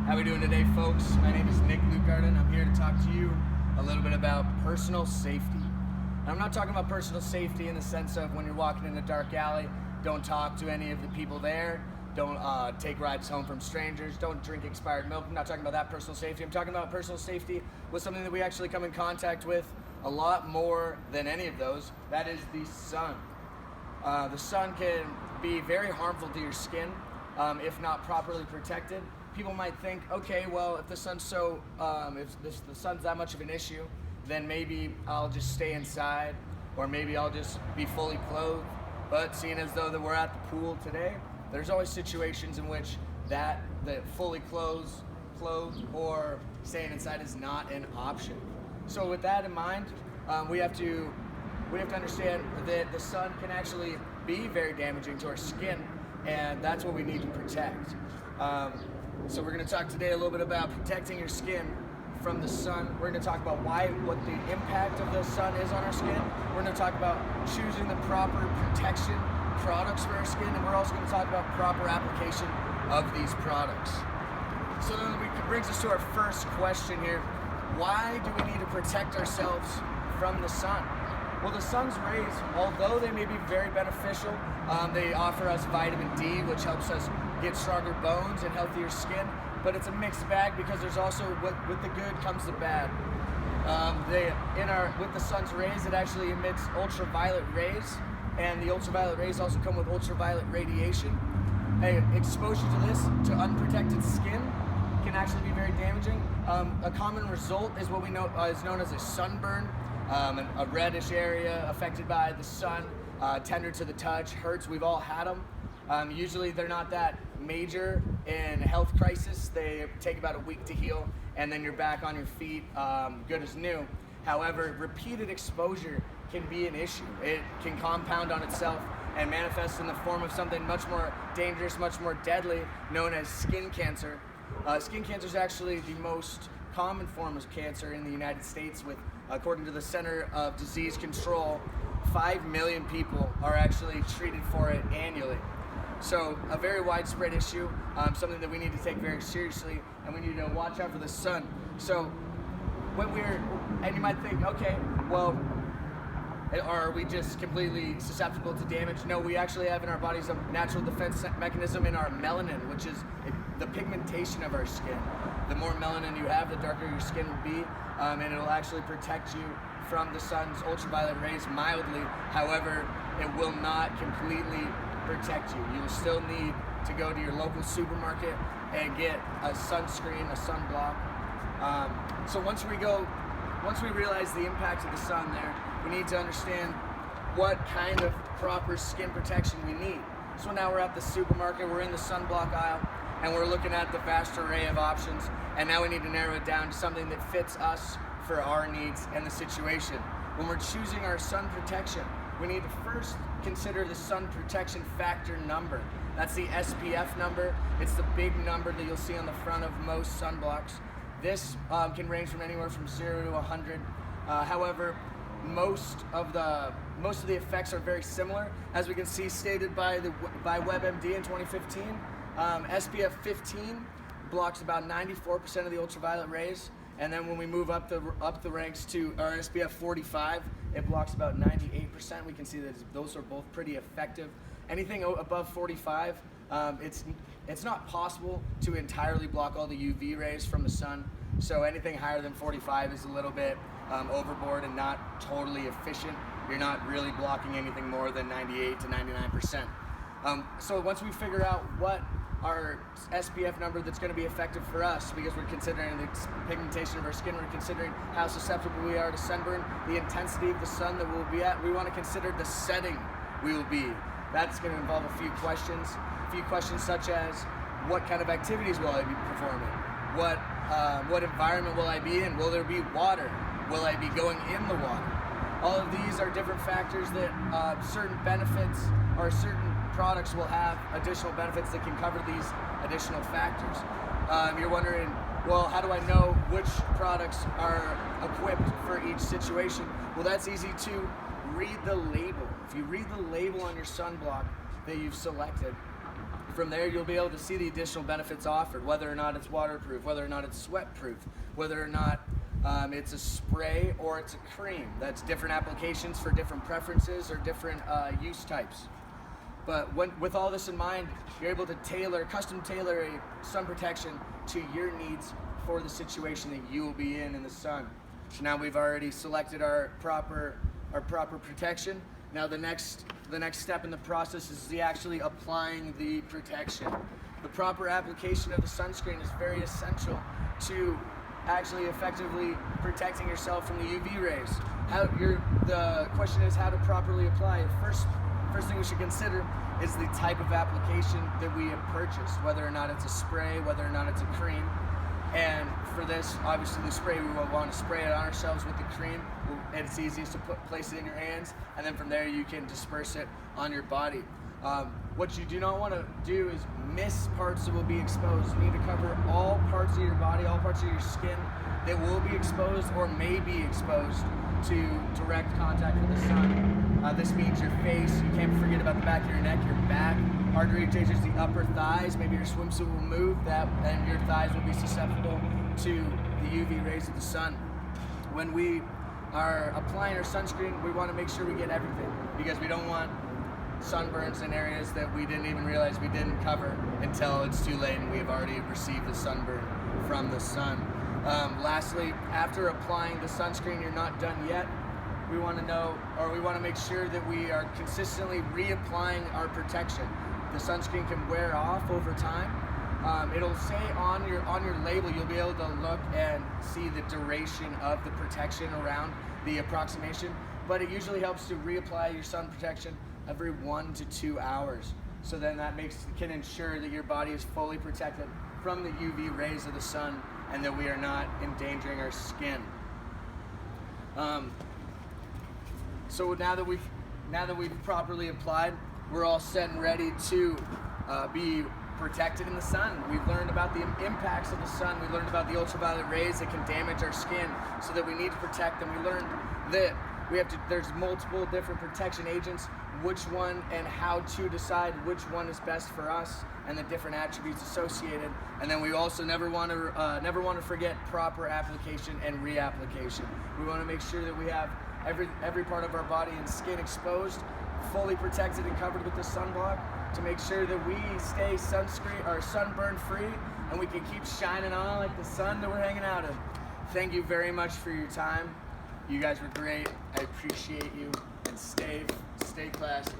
How we doing today, folks? My name is Luitgaarden. I'm here to talk to you a little bit about personal safety. And I'm not talking about personal safety in the sense of when you're walking in a dark alley, don't talk to any of the people there, don't take rides home from strangers, don't drink expired milk. I'm not talking about that personal safety. I'm talking about personal safety with something that we actually come in contact with a lot more than any of those. That is the sun. The sun can be very harmful to your skin if not properly protected. People might think, okay, well, if the sun's if the sun's that much of an issue, then maybe I'll just stay inside, or maybe I'll just be fully clothed. But seeing as though that we're at the pool today, there's always situations in which the fully clothed or staying inside is not an option. So with that in mind, we have to understand that the sun can actually be very damaging to our skin, and that's what we need to protect. So we're going to talk today a little bit about protecting your skin from the sun. We're going to talk about what the impact of the sun is on our skin. We're going to talk about choosing the proper protection products for our skin, and we're also going to talk about proper application of these products. So then it brings us to our first question here. Why do we need to protect ourselves from the sun? Well, the sun's rays, although they may be very beneficial, they offer us vitamin D, which helps us get stronger bones and healthier skin, but it's a mixed bag because there's also, with the good comes the bad. With the sun's rays, it actually emits ultraviolet rays, and the ultraviolet rays also come with ultraviolet radiation. Exposure to this, to unprotected skin, can actually be very damaging. A common result is what we know is known as a sunburn. A reddish area affected by the sun, tender to the touch, hurts. We've all had them. Usually they're not that major in a health crisis. They take about a week to heal, and then you're back on your feet, good as new. However, repeated exposure can be an issue. It can compound on itself and manifest in the form of something much more dangerous, much more deadly, known as skin cancer. Skin cancer is actually the most common form of cancer in the United States, with, according to the Center of Disease Control, 5 million people are actually treated for it annually. So a very widespread issue, something that we need to take very seriously, and we need to watch out for the sun. So and you might think, okay, well, are we just completely susceptible to damage? No, we actually have in our bodies a natural defense mechanism in our melanin, which is the pigmentation of our skin. The more melanin you have, the darker your skin will be, and it'll actually protect you from the sun's ultraviolet rays mildly. However, it will not completely protect you. You will still need to go to your local supermarket and get a sunscreen, a sunblock. So once we realize the impact of the sun there, we need to understand what kind of proper skin protection we need. So now we're at the supermarket, we're in the sunblock aisle, and we're looking at the vast array of options, and now we need to narrow it down to something that fits us for our needs and the situation. When we're choosing our sun protection, we need to first consider the sun protection factor number. That's the SPF number. It's the big number that you'll see on the front of most sunblocks. This can range from anywhere from 0 to 100. However, most of the effects are very similar, as we can see stated by WebMD in 2015. SPF 15 blocks about 94% of the ultraviolet rays, and then when we move up the ranks to our SPF 45, it blocks about 98%. We can see that those are both pretty effective. Anything above 45, it's not possible to entirely block all the UV rays from the sun. So anything higher than 45 is a little bit overboard and not totally efficient. You're not really blocking anything more than 98 to 99%. So once we figure out what our SPF number that's going to be effective for us, because we're considering the pigmentation of our skin, we're considering how susceptible we are to sunburn, the intensity of the sun that we'll be at, we want to consider the setting we will be. That's going to involve a few questions such as, what kind of activities will I be performing? What environment will I be in? Will there be water? Will I be going in the water? All of these are different factors that certain benefits or certain products will have additional benefits that can cover these additional factors. You're wondering, well, how do I know which products are equipped for each situation? Well, that's easy to read the label. If you read the label on your sunblock that you've selected, From there, you'll be able to see the additional benefits offered, whether or not it's waterproof, whether or not it's sweat-proof, whether or not it's a spray or it's a cream. That's different applications for different preferences or different use types. But with all this in mind, you're able to custom tailor a sun protection to your needs for the situation that you will be in the sun. So now we've already selected our proper protection. Now the next step in the process is actually applying the protection. The proper application of the sunscreen is very essential to actually effectively protecting yourself from the UV rays. The question is how to properly apply it. First thing we should consider is the type of application that we have purchased, whether or not it's a spray, whether or not it's a cream. And for this, obviously the spray, we will want to spray it on ourselves with the cream. And it's easiest to place it in your hands, and then from there you can disperse it on your body. What you do not want to do is miss parts that will be exposed. You need to cover all parts of your body, all parts of your skin that will be exposed or may be exposed to direct contact with the sun. This means your face. You can't forget about the back of your neck, your back. Hard to reach is the upper thighs. Maybe your swimsuit will move, and your thighs will be susceptible to the UV rays of the sun. When we are applying our sunscreen, we want to make sure we get everything, because we don't want sunburns in areas that we didn't even realize we didn't cover until it's too late and we've already received the sunburn from the sun. Lastly, after applying the sunscreen, you're not done yet. We want to make sure that we are consistently reapplying our protection. The sunscreen can wear off over time. It'll say on your label, you'll be able to look and see the duration of the protection around the approximation, but it usually helps to reapply your sun protection every 1 to 2 hours. So then that can ensure that your body is fully protected from the UV rays of the sun and that we are not endangering our skin. So now that we've properly applied, we're all set and ready to be protected in the sun. We've learned about the impacts of the sun. We learned about the ultraviolet rays that can damage our skin, so that we need to protect them. We learned that there's multiple different protection agents, which one and how to decide which one is best for us, and the different attributes associated. And then we also never want to forget proper application and reapplication. We want to make sure that we have every part of our body and skin exposed, fully protected and covered with the sunblock, to make sure that we stay sunburn free and we can keep shining on like the sun that we're hanging out in. Thank you very much for your time. You guys were great. I appreciate you, and stay classy.